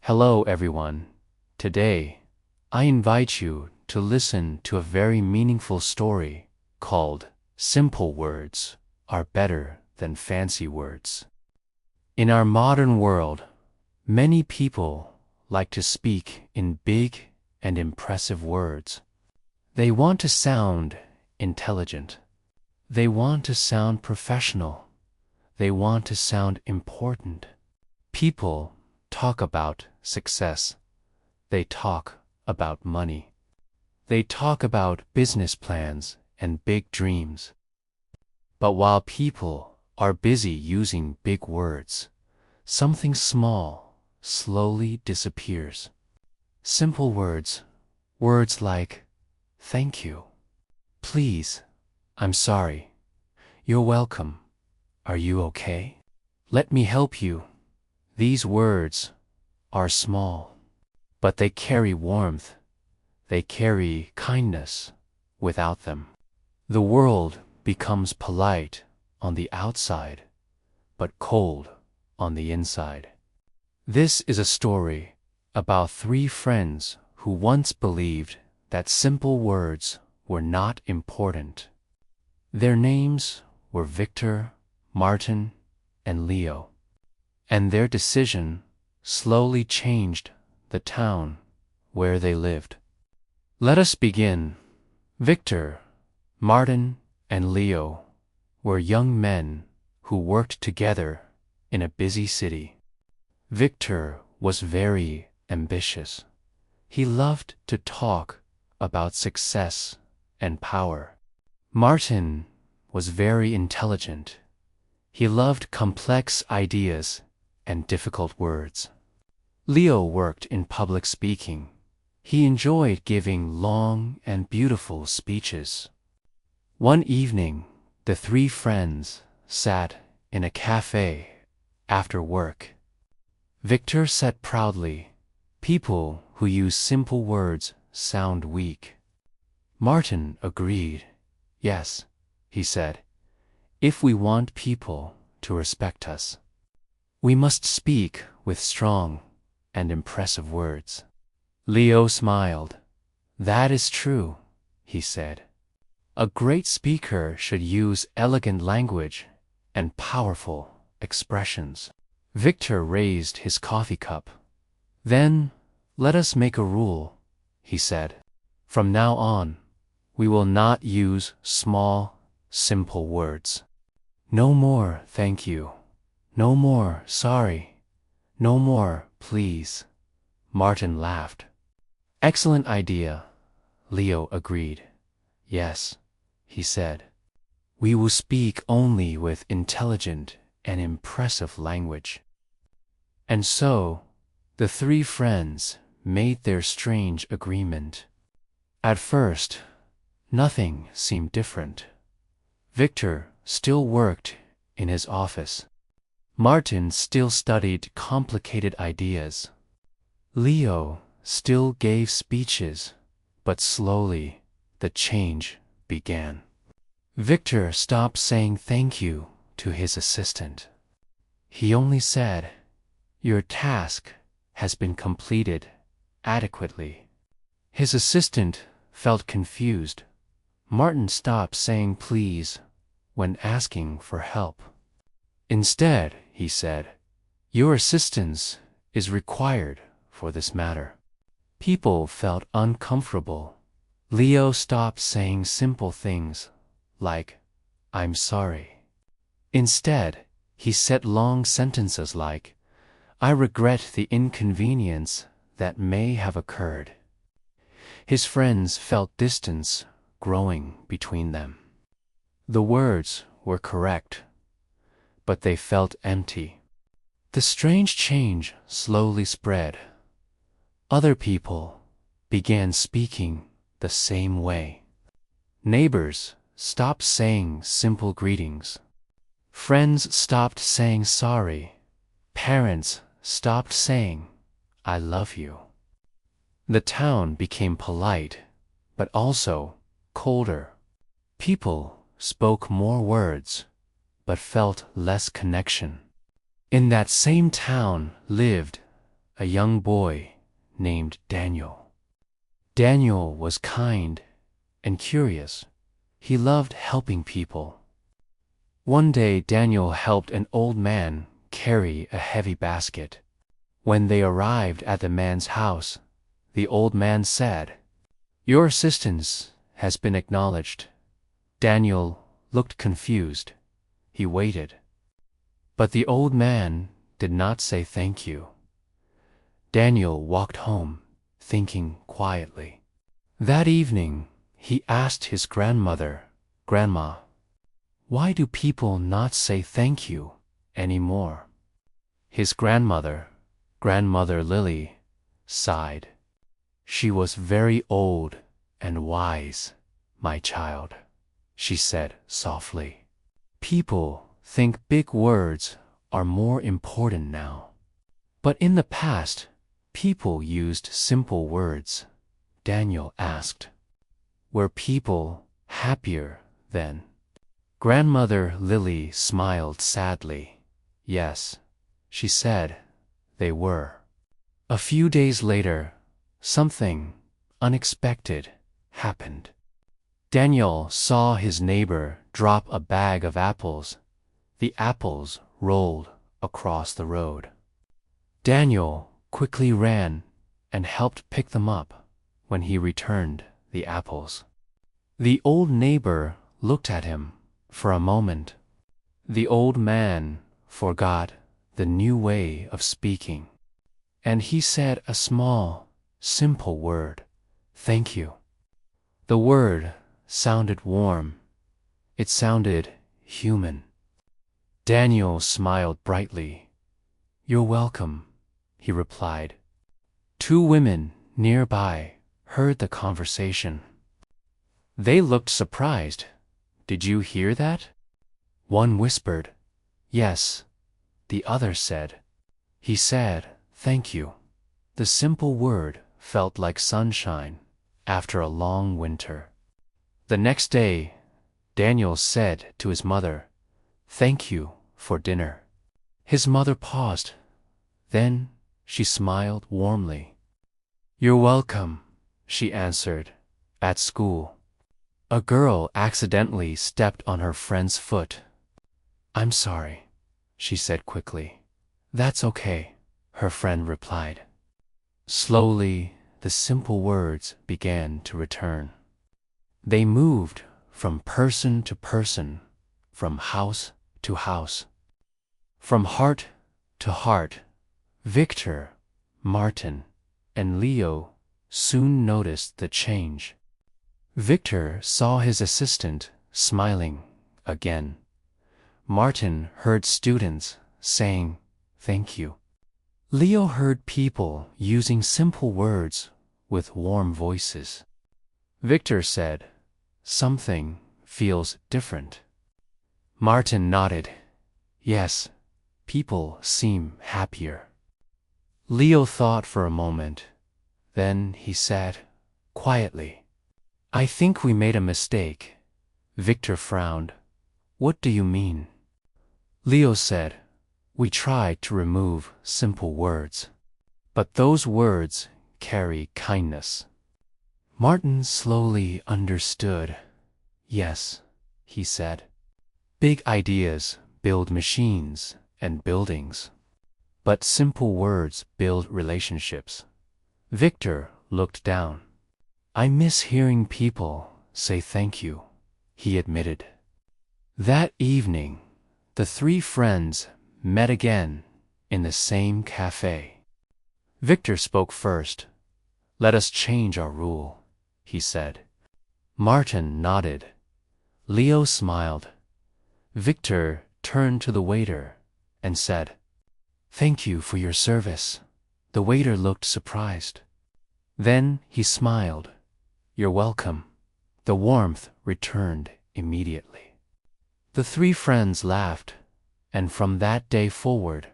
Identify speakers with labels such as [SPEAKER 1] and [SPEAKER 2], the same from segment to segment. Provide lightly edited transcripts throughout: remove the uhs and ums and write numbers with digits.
[SPEAKER 1] Hello everyone. Today, I invite you to listen to a very meaningful story called Simple Words Are Better Than Fancy Words. In our modern world, many people like to speak in big and impressive words. They want to sound intelligent. They want to sound professional. They want to sound important. People talk about success. They talk about money. They talk about business plans and big dreams. But while people are busy using big words, something small slowly disappears. Simple words, words like thank you, please, I'm sorry, you're welcome, are you okay? Let me help you. These words are small, but they carry warmth. They carry kindness. Without them, the world becomes polite on the outside, but cold on the inside. This is a story about three friends who once believed that simple words were not important. Their names were Victor, Martin, and Leo, and their decision slowly changed the town where they lived. Let us begin. Victor, Martin, and Leo were young men who worked together in a busy city. Victor was very ambitious. He loved to talk about success and power. Martin was very intelligent. He loved complex ideas and difficult words. Leo worked in public speaking. He enjoyed giving long and beautiful speeches. One evening, the three friends sat in a cafe after work. Victor said proudly, "People who use simple words sound weak." Martin agreed. "Yes," he said, "if we want people to respect us, we must speak with strong and impressive words." Leo smiled. "That is true," he said. "A great speaker should use elegant language and powerful expressions." Victor raised his coffee cup. "Then let us make a rule," he said. "From now on, we will not use small, simple words. No more thank you. No more sorry. No more please." Martin laughed. "Excellent idea," Leo agreed. "Yes," he said. "We will speak only with intelligent and impressive language." And so, the three friends made their strange agreement. At first, nothing seemed different. Victor still worked in his office. Martin still studied complicated ideas. Leo still gave speeches, but slowly the change began. Victor stopped saying thank you to his assistant. He only said, "Your task has been completed adequately." His assistant felt confused. Martin stopped saying please when asking for help. Instead, he said, "Your assistance is required for this matter." People felt uncomfortable. Leo stopped saying simple things like, "I'm sorry." Instead, he said long sentences like, "I regret the inconvenience that may have occurred." His friends felt distance growing between them. The words were correct, but they felt empty. The strange change slowly spread. Other people began speaking the same way. Neighbors stopped saying simple greetings. Friends stopped saying sorry. Parents stopped saying, "I love you." The town became polite, but also colder. People spoke more words, but felt less connection. In that same town lived a young boy named Daniel. Daniel was kind and curious. He loved helping people. One day Daniel helped an old man carry a heavy basket. When they arrived at the man's house, the old man said, "Your assistance has been acknowledged." Daniel looked confused. He waited. But the old man did not say thank you. Daniel walked home, thinking quietly. That evening, he asked his grandmother, "Grandma, why do people not say thank you anymore?" His grandmother, Grandmother Lily, sighed. "She was very old and wise, my child," she said softly. "People think big words are more important now. But in the past, people used simple words." Daniel asked, "Were people happier then?" Grandmother Lily smiled sadly. "Yes," she said, "they were." A few days later, something unexpected happened. Daniel saw his neighbor drop a bag of apples. The apples rolled across the road. Daniel quickly ran and helped pick them up. When he returned the apples, the old neighbor looked at him for a moment. The old man forgot the new way of speaking, and he said a small, simple word, "Thank you." The word sounded warm. It sounded human. Daniel smiled brightly. "You're welcome," he replied. Two women nearby heard the conversation. They looked surprised. "Did you hear that?" One whispered, "Yes." The other said, "He said, 'Thank you.'" The simple word felt like sunshine after a long winter. The next day, Daniel said to his mother, "Thank you for dinner." His mother paused. Then she smiled warmly. "You're welcome," she answered. At school, a girl accidentally stepped on her friend's foot. "I'm sorry," she said quickly. "That's okay," her friend replied. Slowly, the simple words began to return. They moved from person to person, from house to house, from heart to heart. Victor, Martin, and Leo soon noticed the change. Victor saw his assistant smiling again. Martin heard students saying, "Thank you." Leo heard people using simple words with warm voices. Victor said, "Something feels different." Martin nodded. "Yes, people seem happier." Leo thought for a moment. Then he said, quietly, "I think we made a mistake." Victor frowned. "What do you mean?" Leo said, "We tried to remove simple words, but those words carry kindness." Martin slowly understood. "Yes," he said. "Big ideas build machines and buildings, but simple words build relationships." Victor looked down. "I miss hearing people say thank you," he admitted. That evening, the three friends met again in the same cafe. Victor spoke first. "Let us change our rule," he said. Martin nodded. Leo smiled. Victor turned to the waiter and said, "Thank you for your service." The waiter looked surprised. Then he smiled. "You're welcome." The warmth returned immediately. The three friends laughed, and from that day forward,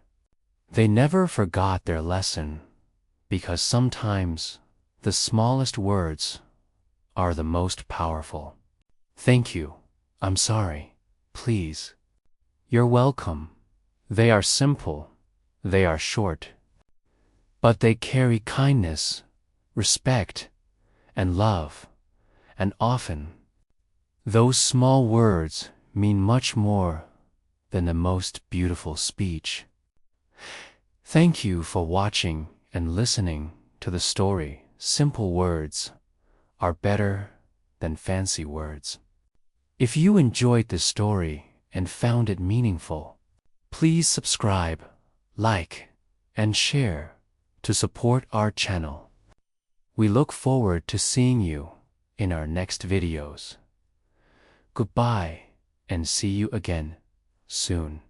[SPEAKER 1] they never forgot their lesson, because sometimes the smallest words are the most powerful. "Thank you," "I'm sorry," "Please," "You're welcome." They are simple. They are short. but they carry kindness, respect, and love, and often, those small words mean much more than the most beautiful speech. Thank you for watching and listening to the story Simple Words Are Better Than Fancy Words. If you enjoyed this story and found it meaningful, please subscribe, like, and share to support our channel. We look forward to seeing you in our next videos. Goodbye and see you again soon.